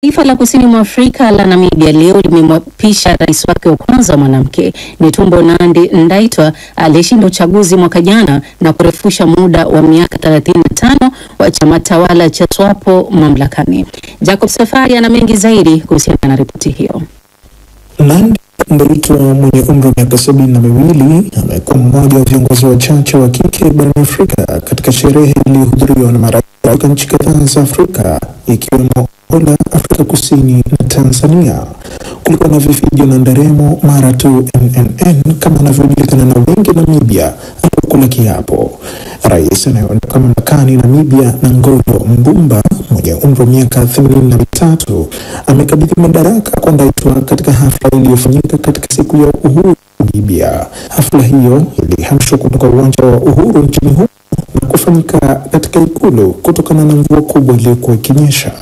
Taifa la kusini mwa Afrika la Namibia leo limemwapisha rais wake wa kwanza mwanamke, Netumbo Nandi-Ndaitwah, aliyeshinda uchaguzi mwaka jana na kurefusha muda wa miaka 35 wa chama tawala cha SWAPO mamlakani. Jacob Safari ana mengi zaidi kuhusiana na ripoti hiyo. Nandi-Ndaitwah mwenye umri wa miaka 72 amekuwa mmoja wa viongozi wachache wa kike barani Afrika katika sherehe iliyohudhuriwa na marais kutoka nchi kadhaa za Afrika ikiwemo Angola, Afrika Kusini na Tanzania. Kulikuwa na vifijo na nderemo mara tu NNN kama anavyojulikana na wengi Namibia alipokula kiapo. Rais anayeondoka mamlakani Namibia, Ngolo Mbumba mwenye umri wa miaka 83 amekabidhi madaraka kwa Ndaitwah katika hafla iliyofanyika katika siku ya uhuru Namibia. Hafla hiyo ilihamishwa kutoka uwanja wa Uhuru nchini humo na kufanyika katika ikulu kutokana na mvua kubwa iliyokuwa ikinyesha.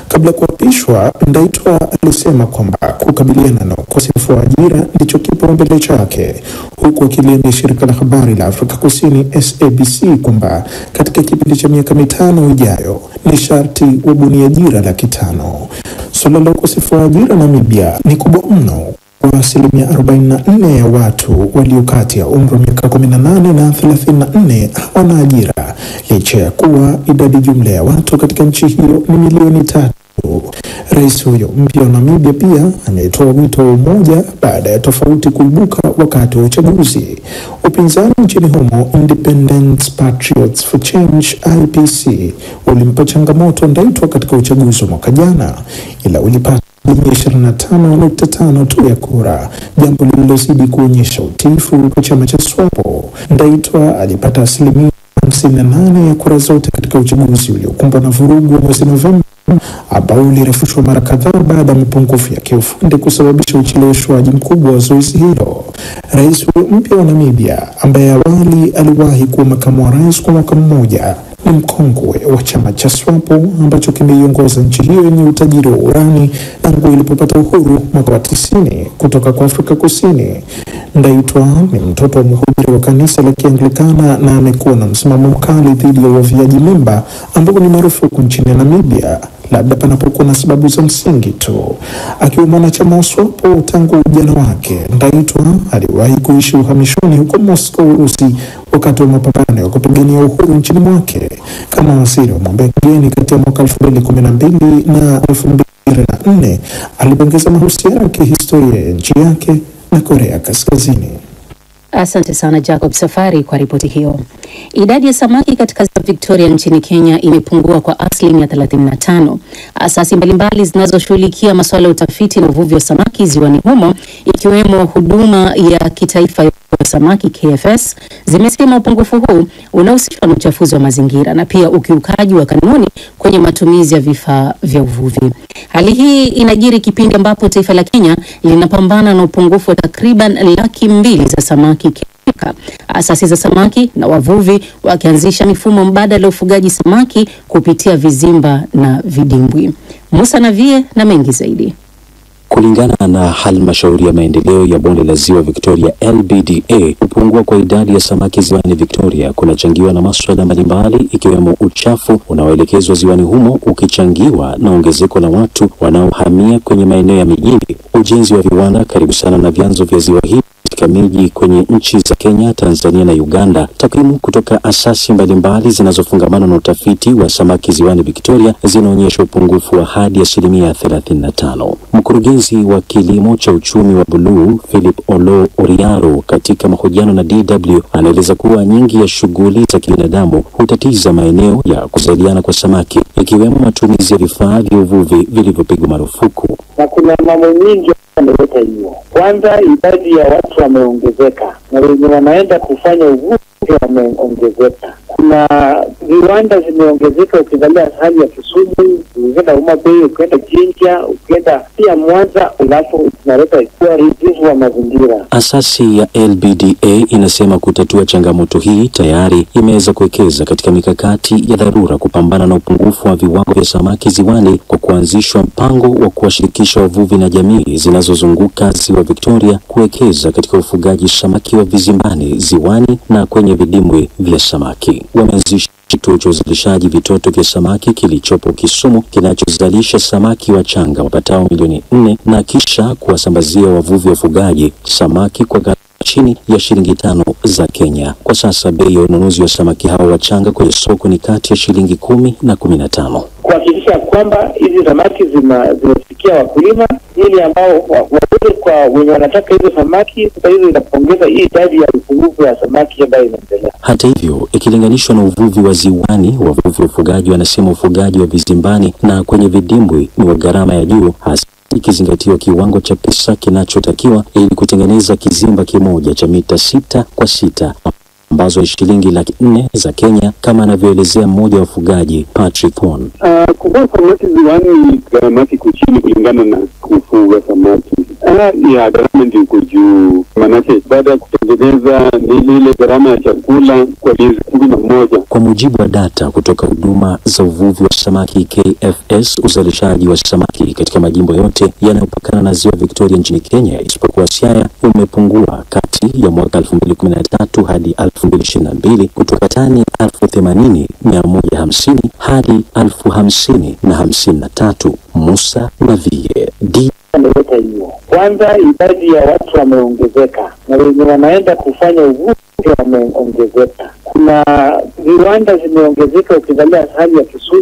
Kabla ya kuapishwa, Ndaitwah alisema kwamba kukabiliana na ukosefu wa ajira ndicho kipaumbele chake, huku akiliambia shirika la habari la Afrika Kusini SABC kwamba katika kipindi cha miaka 5 ijayo ni sharti wabuni ajira 500,000. Suala la ukosefu wa ajira Namibia ni kubwa mno. Kwa asilimia 44 ya watu walio kati ya umri wa miaka 18 na 34 hawana ajira, licha ya kuwa idadi jumla ya watu katika nchi hiyo ni milioni 3. Rais huyo mpya wa Namibia pia ametoa wito wa umoja baada ya tofauti kuibuka wakati wa uchaguzi. Upinzani nchini humo, Independent Patriots for Change IPC, ulimpa changamoto Ndaitwah katika uchaguzi wa mwaka jana, ila ulipata 25.5 tu ya kura, jambo lililozidi kuonyesha utiifu kwa chama cha SWAPO. Ndaitwah alipata asilimia 58 ya kura zote katika uchaguzi uliokumbwa na vurugu mwezi Novemba, ambao ulirefushwa mara kadhaa baada ya mapungufu ya kiufundi kusababisha ucheleweshwaji mkubwa wa zoezi hilo. Rais mpya wa Namibia, ambaye awali aliwahi kuwa makamu wa rais kwa mwaka mmoja, ni mkongwe wa chama cha SWAPO ambacho kimeiongoza nchi hiyo yenye utajiri wa urani tangu ilipopata uhuru mwaka wa 90 kutoka kwa Afrika Kusini. Ndaitwah ni mtoto wa mhubiri wa kanisa la Kianglikana na amekuwa na msimamo mkali dhidi ya uavyaji mimba ambao ni marufuku nchini Namibia, labda panapokuwa na sababu za msingi tu. Akiwa mwanachama wa SWAPO tangu ujana wake, Ndaitwah aliwahi kuishi uhamishoni huko Moscow, Urusi, wakati wa mapambano ya kupigania uhuru nchini mwake. Kama waziri wa mambo ya kigeni kati ya mwaka 2012 na 2024, alipongeza mahusiano ya kihistoria ya nchi yake na Korea Kaskazini. Asante sana Jacob Safari kwa ripoti hiyo. Idadi ya samaki katika ziwa Victoria nchini Kenya imepungua kwa asilimia 35. Asasi mbalimbali zinazoshughulikia masuala ya utafiti na uvuvi wa samaki ziwani humo, ikiwemo huduma ya kitaifa ya samaki KFS, zimesema upungufu huu unahusishwa na uchafuzi wa mazingira na pia ukiukaji wa kanuni kwenye matumizi ya vifaa vya uvuvi. Hali hii inajiri kipindi ambapo taifa la Kenya linapambana na upungufu wa takriban 200,000 za samaki kila. Asasi za samaki na wavuvi wakianzisha mifumo mbadala ya ufugaji samaki kupitia vizimba na vidimbwi. Musa Navie na mengi zaidi. Kulingana na halmashauri ya maendeleo ya bonde la ziwa Victoria LBDA, kupungua kwa idadi ya samaki ziwani Victoria kunachangiwa na masuala mbalimbali ikiwemo uchafu unaoelekezwa ziwani humo ukichangiwa na ongezeko la watu wanaohamia kwenye maeneo ya mijini, ujenzi wa viwanda karibu sana na vyanzo vya ziwa hili katika miji kwenye nchi za Kenya, Tanzania na Uganda. Takwimu kutoka asasi mbalimbali zinazofungamana na utafiti wa samaki ziwani Victoria zinaonyesha upungufu wa hadi 35%. Mkurugenzi wa kilimo cha uchumi wa buluu Philip Olo Oriaro katika mahojiano na DW anaeleza kuwa nyingi ya shughuli za kibinadamu hutatiza maeneo ya kuzaliana kwa samaki, ikiwemo matumizi ya vifaa vya uvuvi vilivyopigwa marufuku. Na kuna mambo nyingi yameleta hiyo. Kwanza, idadi ya watu wameongezeka na wenye wanaenda kufanya uvuvi wameongezeka. Kuna viwanda zimeongezeka, ukiangalia hali ya Kisumu, ukienda Homa Bay, ukienda Jinja, ukienda pia Mwanza, alafu tunaleta uharibifu wa mazingira. Asasi ya LBDA inasema kutatua changamoto hii tayari imeweza kuwekeza katika mikakati ya dharura kupambana na upungufu wa viwango vya samaki ziwani kwa kuanzishwa mpango wa kuwashirikisha wavuvi na jamii zinazozunguka ziwa Victoria kuwekeza katika ufugaji samaki wa vizimbani ziwani na kwenye vidimbwi vya samaki. wameanzisha kituo cha uzalishaji vitoto vya samaki kilichopo Kisumu kinachozalisha samaki wachanga wapatao milioni 4 na kisha kuwasambazia wavuvi wafugaji samaki kwa gharama chini ya shilingi 5 za Kenya. Kwa sasa bei ya ununuzi wa samaki hao wachanga kwenye soko ni kati ya shilingi 10 na 15. Kuhakikisha kwamba hizi samaki zimefikia wakulima ili ambao waweze kwa wenye wanataka hizo samaki. Sasa hizo inaongeza hii idadi ya upungufu ya samaki ambayo inaendelea. Hata hivyo, ikilinganishwa na uvuvi wa ziwani, wavuvi wafugaji wanasema ufugaji wa vizimbani na kwenye vidimbwi ni wa gharama ya juu, hasa ikizingatiwa kiwango cha pesa kinachotakiwa ili kutengeneza kizimba kimoja cha mita 6 kwa 6 ambazo ni shilingi 400,000 za Kenya, kama anavyoelezea mmoja wa wafugaji Patrick Won. Kufuga samaki ziwani gharama iko chini kulingana na kufuga samaki. Ya gharama ndio iko juu, manake baada ya kutengeneza ile gharama ya chakula kwa miezi 11. Kwa mujibu wa data kutoka huduma za uvuvi wa samaki KFS, uzalishaji wa samaki katika majimbo yote yanayopakana na ziwa Victoria nchini Kenya isipokuwa Siaya umepungua kati ya mwaka 2013 hadi 2022 kutoka tani 80,150 hadi 50,053. Musa Navie, Ameleta hiyo. Kwanza idadi ya watu wameongezeka na wenye wanaenda kufanya uvuvi wameongezeka. Kuna viwanda zimeongezeka, ukiangalia hali ya Kisumu,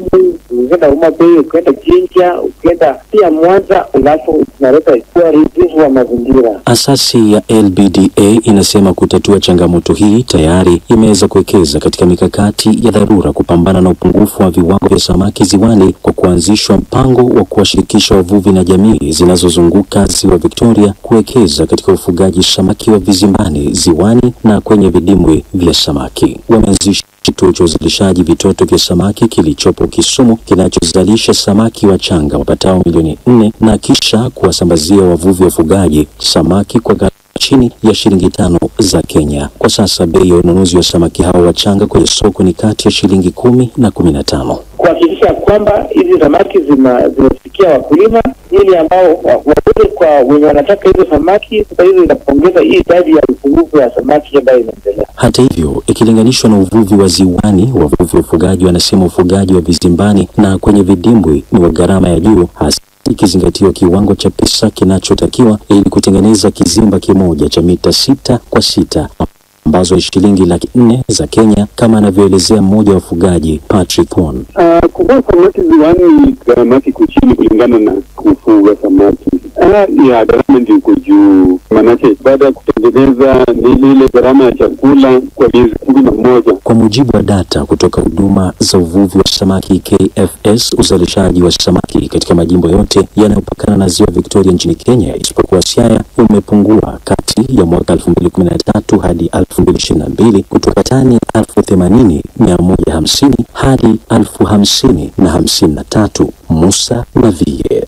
ukienda Homa Bay, ukienda Jinja, ukienda pia Mwanza, alafu tunaleta uharibifu wa mazingira. Asasi ya LBDA inasema kutatua changamoto hii tayari imeweza kuwekeza katika mikakati ya dharura kupambana na upungufu wa viwango vya samaki ziwani kwa kuanzishwa mpango wa kuwashirikisha wavuvi na jamii zinazozunguka ziwa Victoria kuwekeza katika ufugaji samaki wa vizimbani, ziwani na kwenye vidimbwi vya samaki. Wameanzisha kituo cha uzalishaji vitoto vya samaki kilichopo Kisumu kinachozalisha samaki wachanga wapatao milioni 4 na kisha kuwasambazia wavuvi wafugaji samaki kwa gharama chini ya shilingi 5 za Kenya. Kwa sasa bei ya ununuzi wa samaki hao wachanga kwenye soko ni kati ya shilingi 10 na 15. Kuhakikisha kwamba hizi samaki zimefikia wakulima ili ambao waweze kwa wenye wanataka hizo samaki. Sasa hizo inaongeza hii idadi ya upungufu ya samaki ambayo inaendelea. Hata hivyo, ikilinganishwa na uvuvi wa ziwani, wavuvi wafugaji wanasema ufugaji wa vizimbani na kwenye vidimbwi ni wa gharama ya juu, hasa ikizingatiwa kiwango cha pesa kinachotakiwa ili kutengeneza kizimba kimoja cha mita 6 kwa 6 ambazo ni shilingi 400,000 za Kenya, kama anavyoelezea mmoja wa wafugaji Patrick Won. Kufuga samaki ziwani gharama iko chini kulingana na kufuga samaki. Ya gharama ndio iko juu, manake baada ya kutengeneza ile gharama ya chakula kwa miezi 11. Kwa mujibu wa data kutoka huduma za uvuvi wa samaki KFS, uzalishaji wa samaki katika majimbo yote yanayopakana na ziwa Victoria nchini Kenya isipokuwa Siaya umepungua kati ya mwaka 2013 hadi 2022 kutoka tani 80,150 hadi 50,053. Musa Navie,